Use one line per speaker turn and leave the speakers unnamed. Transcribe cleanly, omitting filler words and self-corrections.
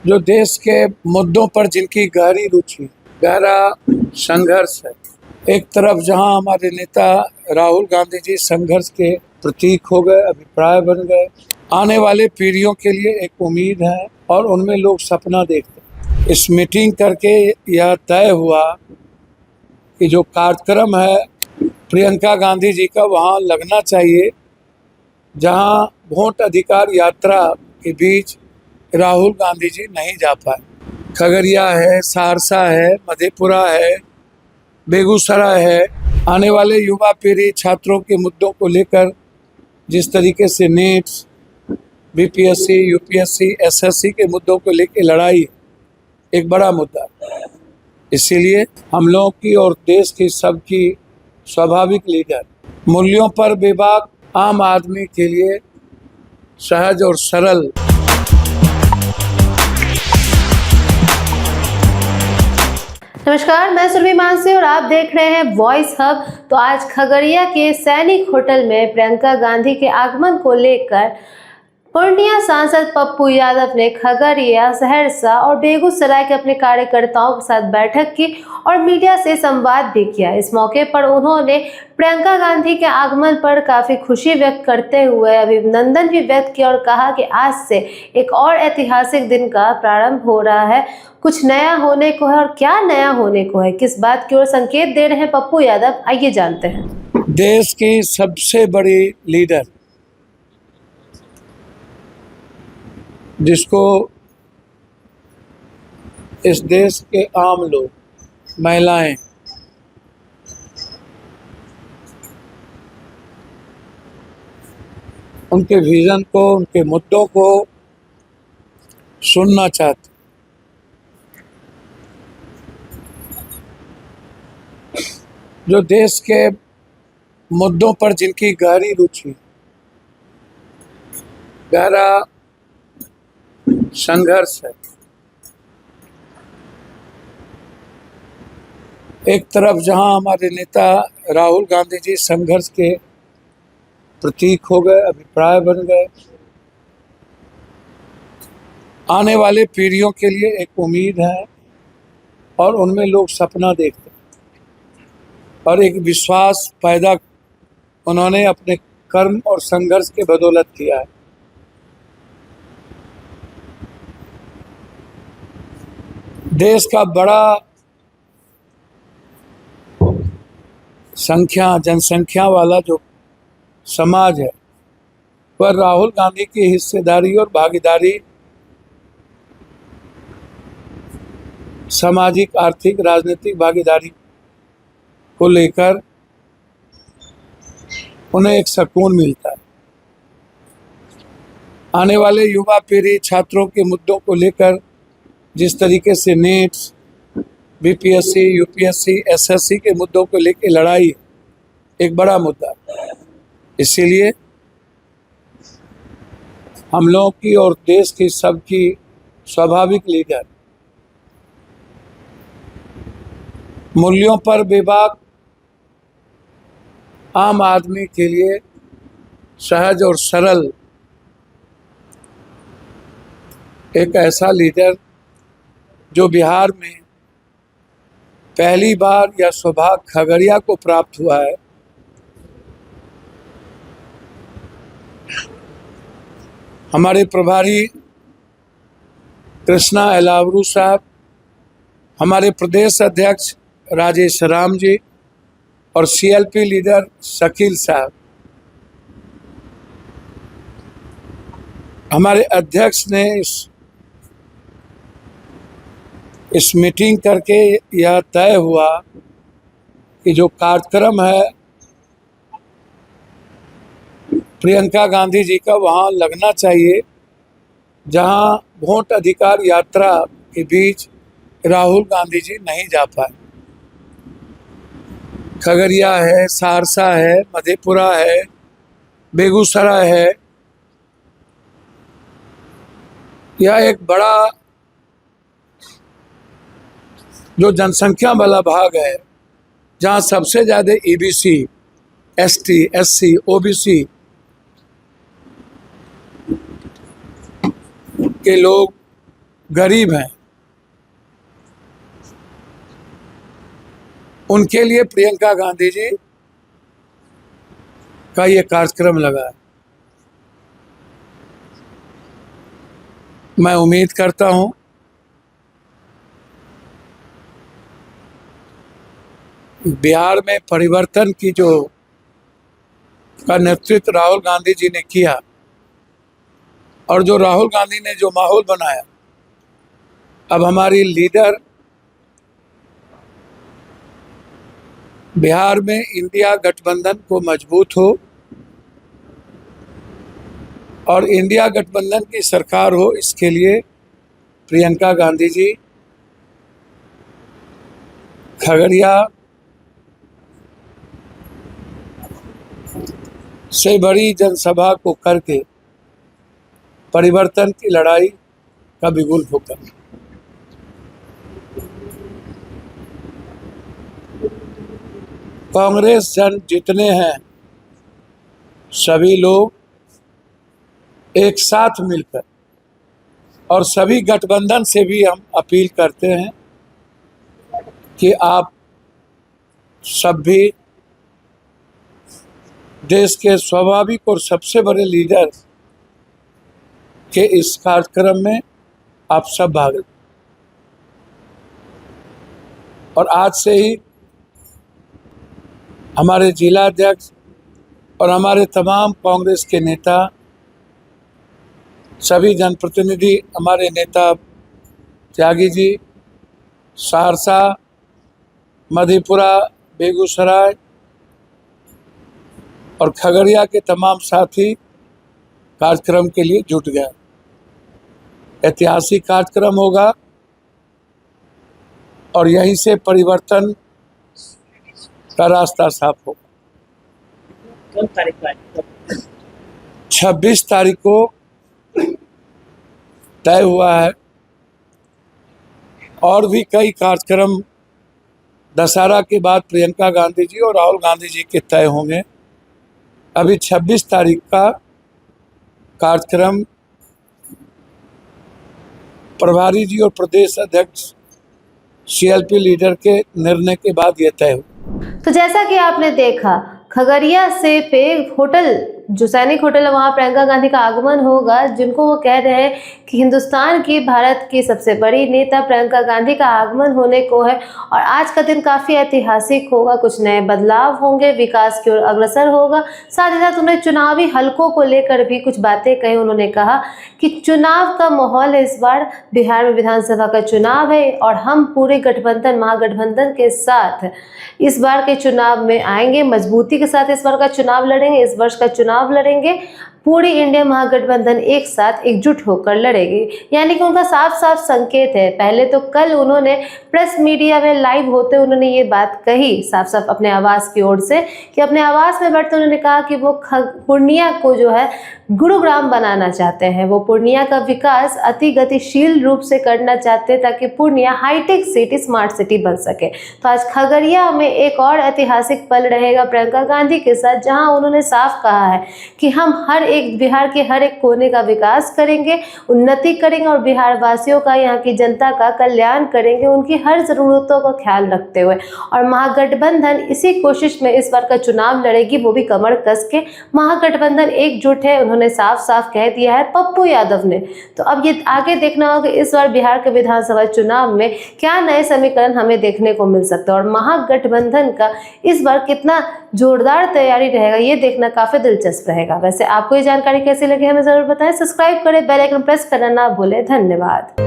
जो देश के मुद्दों पर जिनकी गहरी रुचि, गहरा संघर्ष है। एक तरफ जहां हमारे नेता राहुल गांधी जी संघर्ष के प्रतीक हो गए, अभिप्राय बन गए, आने वाले पीढ़ियों के लिए एक उम्मीद है और उनमें लोग सपना देखते हैं। इस मीटिंग करके यह तय हुआ कि जो कार्यक्रम है प्रियंका गांधी जी का वहां लगना चाहिए जहां वोट अधिकार यात्रा के बीच राहुल गांधी जी नहीं जा पाए। खगड़िया है, सहरसा है, मधेपुरा है, बेगूसराय है। आने वाले युवा पीढ़ी छात्रों के मुद्दों को लेकर जिस तरीके से नीट्स, बीपीएससी, यूपीएससी, एसएससी के मुद्दों को लेकर लड़ाई एक बड़ा मुद्दा है। इसीलिए हम लोगों की और देश की सबकी स्वाभाविक लीडर मूल्यों पर बेबाक आम आदमी के लिए सहज और सरल।
नमस्कार, मैं सुरभि मानसी और आप देख रहे हैं वॉइस हब। तो आज खगड़िया के सैनिक होटल में प्रियंका गांधी के आगमन को लेकर पूर्णिया सांसद पप्पू यादव ने खगड़िया, सहरसा और बेगूसराय के अपने कार्यकर्ताओं के साथ बैठक की और मीडिया से संवाद भी किया। इस मौके पर उन्होंने प्रियंका गांधी के आगमन पर काफी खुशी व्यक्त करते हुए अभिनंदन भी व्यक्त किया और कहा कि आज से एक और ऐतिहासिक दिन का प्रारंभ हो रहा है। कुछ नया होने को है और क्या नया होने को है, किस बात की ओर संकेत दे रहे हैं पप्पू यादव, आइए जानते हैं।
देश की सबसे बड़ी लीडर जिसको इस देश के आम लोग, महिलाएं, उनके विजन को, उनके मुद्दों को सुनना चाहते, जो देश के मुद्दों पर जिनकी गहरी रुचि, गहरा संघर्ष है। एक तरफ जहां हमारे नेता राहुल गांधी जी संघर्ष के प्रतीक हो गए, अभिप्राय बन गए, आने वाले पीढ़ियों के लिए एक उम्मीद है और उनमें लोग सपना देखते हैं और एक विश्वास पैदा उन्होंने अपने कर्म और संघर्ष के बदौलत किया है। देश का बड़ा जनसंख्या वाला जो समाज है वह राहुल गांधी की हिस्सेदारी और भागीदारी, सामाजिक, आर्थिक, राजनीतिक भागीदारी को लेकर उन्हें एक सुकून मिलता है। आने वाले युवा पीढ़ी छात्रों के मुद्दों को लेकर जिस तरीके से नीट्स, बीपीएससी, यूपीएससी, एसएससी के मुद्दों को लेकर लड़ाई एक बड़ा मुद्दा है। इसीलिए हम लोगों की और देश की सबकी स्वाभाविक लीडर मूल्यों पर बेबाक आम आदमी के लिए सहज और सरल एक ऐसा लीडर जो बिहार में पहली बार यह सौभाग्य खगड़िया को प्राप्त हुआ है। हमारे प्रभारी कृष्णा एलावरू साहब, हमारे प्रदेश अध्यक्ष राजेश राम जी और सीएलपी लीडर शकील साहब, हमारे अध्यक्ष ने इस मीटिंग करके यह तय हुआ कि जो कार्यक्रम है प्रियंका गांधी जी का वहां लगना चाहिए जहां वोट अधिकार यात्रा के बीच राहुल गांधी जी नहीं जा पाए। खगड़िया है, सहरसा है, मधेपुरा है, बेगूसराय है। यह एक बड़ा जो जनसंख्या वाला भाग है जहां सबसे ज़्यादा ईबीसी, एसटी, एससी, ओबीसी के लोग गरीब हैं, उनके लिए प्रियंका गांधी जी का ये कार्यक्रम लगा है। मैं उम्मीद करता हूं बिहार में परिवर्तन की का नेतृत्व राहुल गांधी जी ने किया, और जो राहुल गांधी ने जो माहौल बनाया, अब हमारी लीडर बिहार में इंडिया गठबंधन को मजबूत हो और इंडिया गठबंधन की सरकार हो, इसके लिए प्रियंका गांधी जी खगड़िया से बड़ी जनसभा को करके परिवर्तन की लड़ाई का बिगुल फूंका। कांग्रेस जन जितने हैं सभी लोग एक साथ मिलकर, और सभी गठबंधन से भी हम अपील करते हैं कि आप सब भी देश के स्वाभाविक और सबसे बड़े लीडर के इस कार्यक्रम में आप सब भाग लें। और आज से ही हमारे जिला अध्यक्ष और हमारे तमाम कांग्रेस के नेता, सभी जनप्रतिनिधि, हमारे नेता त्यागी जी, सहरसा, मधेपुरा, बेगूसराय और खगड़िया के तमाम साथी कार्यक्रम के लिए जुट गए। ऐतिहासिक कार्यक्रम होगा और यहीं से परिवर्तन का रास्ता साफ होगा। 26 तारीख को तय हुआ है, और भी कई कार्यक्रम दशहरा के बाद प्रियंका गांधी जी और राहुल गांधी जी के तय होंगे। अभी 26 तारीख का कार्यक्रम प्रभारी जी और प्रदेश अध्यक्ष सीएलपी लीडर के निर्णय के बाद यह तय हुआ।
तो जैसा कि आपने देखा, खगड़िया से पे होटल, जो सैनिक होटल है, वहाँ प्रियंका गांधी का आगमन होगा, जिनको वो कह रहे हैं कि हिंदुस्तान की, भारत की सबसे बड़ी नेता प्रियंका गांधी का आगमन होने को है। और आज का दिन काफ़ी ऐतिहासिक होगा, कुछ नए बदलाव होंगे, विकास की ओर अग्रसर होगा। साथ ही साथ उन्होंने चुनावी हलकों को लेकर भी कुछ बातें कही। उन्होंने कहा कि चुनाव का माहौल है, इस बार बिहार में विधानसभा का चुनाव है और हम पूरे गठबंधन, महागठबंधन के साथ इस बार के चुनाव में आएंगे, मजबूती के साथ इस बार का चुनाव लड़ेंगे, इस वर्ष का चुनाव लड़ेंगे। पूरी इंडिया महागठबंधन एक साथ एकजुट होकर लड़ेगी। यानी कि उनका साफ साफ संकेत है। पहले तो कल उन्होंने प्रेस मीडिया में लाइव होते उन्होंने ये बात कही साफ साफ अपने आवास की ओर से, कि अपने आवास में बैठते उन्होंने कहा कि वो पूर्णिया को जो है गुरुग्राम बनाना चाहते हैं। वो पूर्णिया का विकास अति गतिशील रूप से करना चाहते हैं ताकि Purnia hitech city, smart city बन सके। तो आज खगड़िया में एक और ऐतिहासिक पल रहेगा प्रियंका गांधी के साथ, जहां उन्होंने साफ कहा है कि हम हर एक बिहार के हर एक कोने का विकास करेंगे, उन्नति करेंगे और बिहार वासियों का, यहाँ की जनता का कल्याण करेंगे, उनकी हर ज़रूरतों का ख्याल रखते हुए। और महागठबंधन इसी कोशिश में इस बार का चुनाव लड़ेगी, वो भी कमर कस के। महागठबंधन एकजुट है, उन्होंने साफ साफ कह दिया है पप्पू यादव ने। तो अब ये आगे देखना होगा इस बार बिहार के विधानसभा चुनाव में क्या नए समीकरण हमें देखने को मिल सकता है और महागठबंधन का इस बार कितना जोरदार तैयारी रहेगा, ये देखना काफी दिलचस्प रहेगा। वैसे आपको ये जानकारी कैसी लगी हमें जरूर बताएं। सब्सक्राइब करें, बेल आइकन प्रेस करना ना भूलें। धन्यवाद।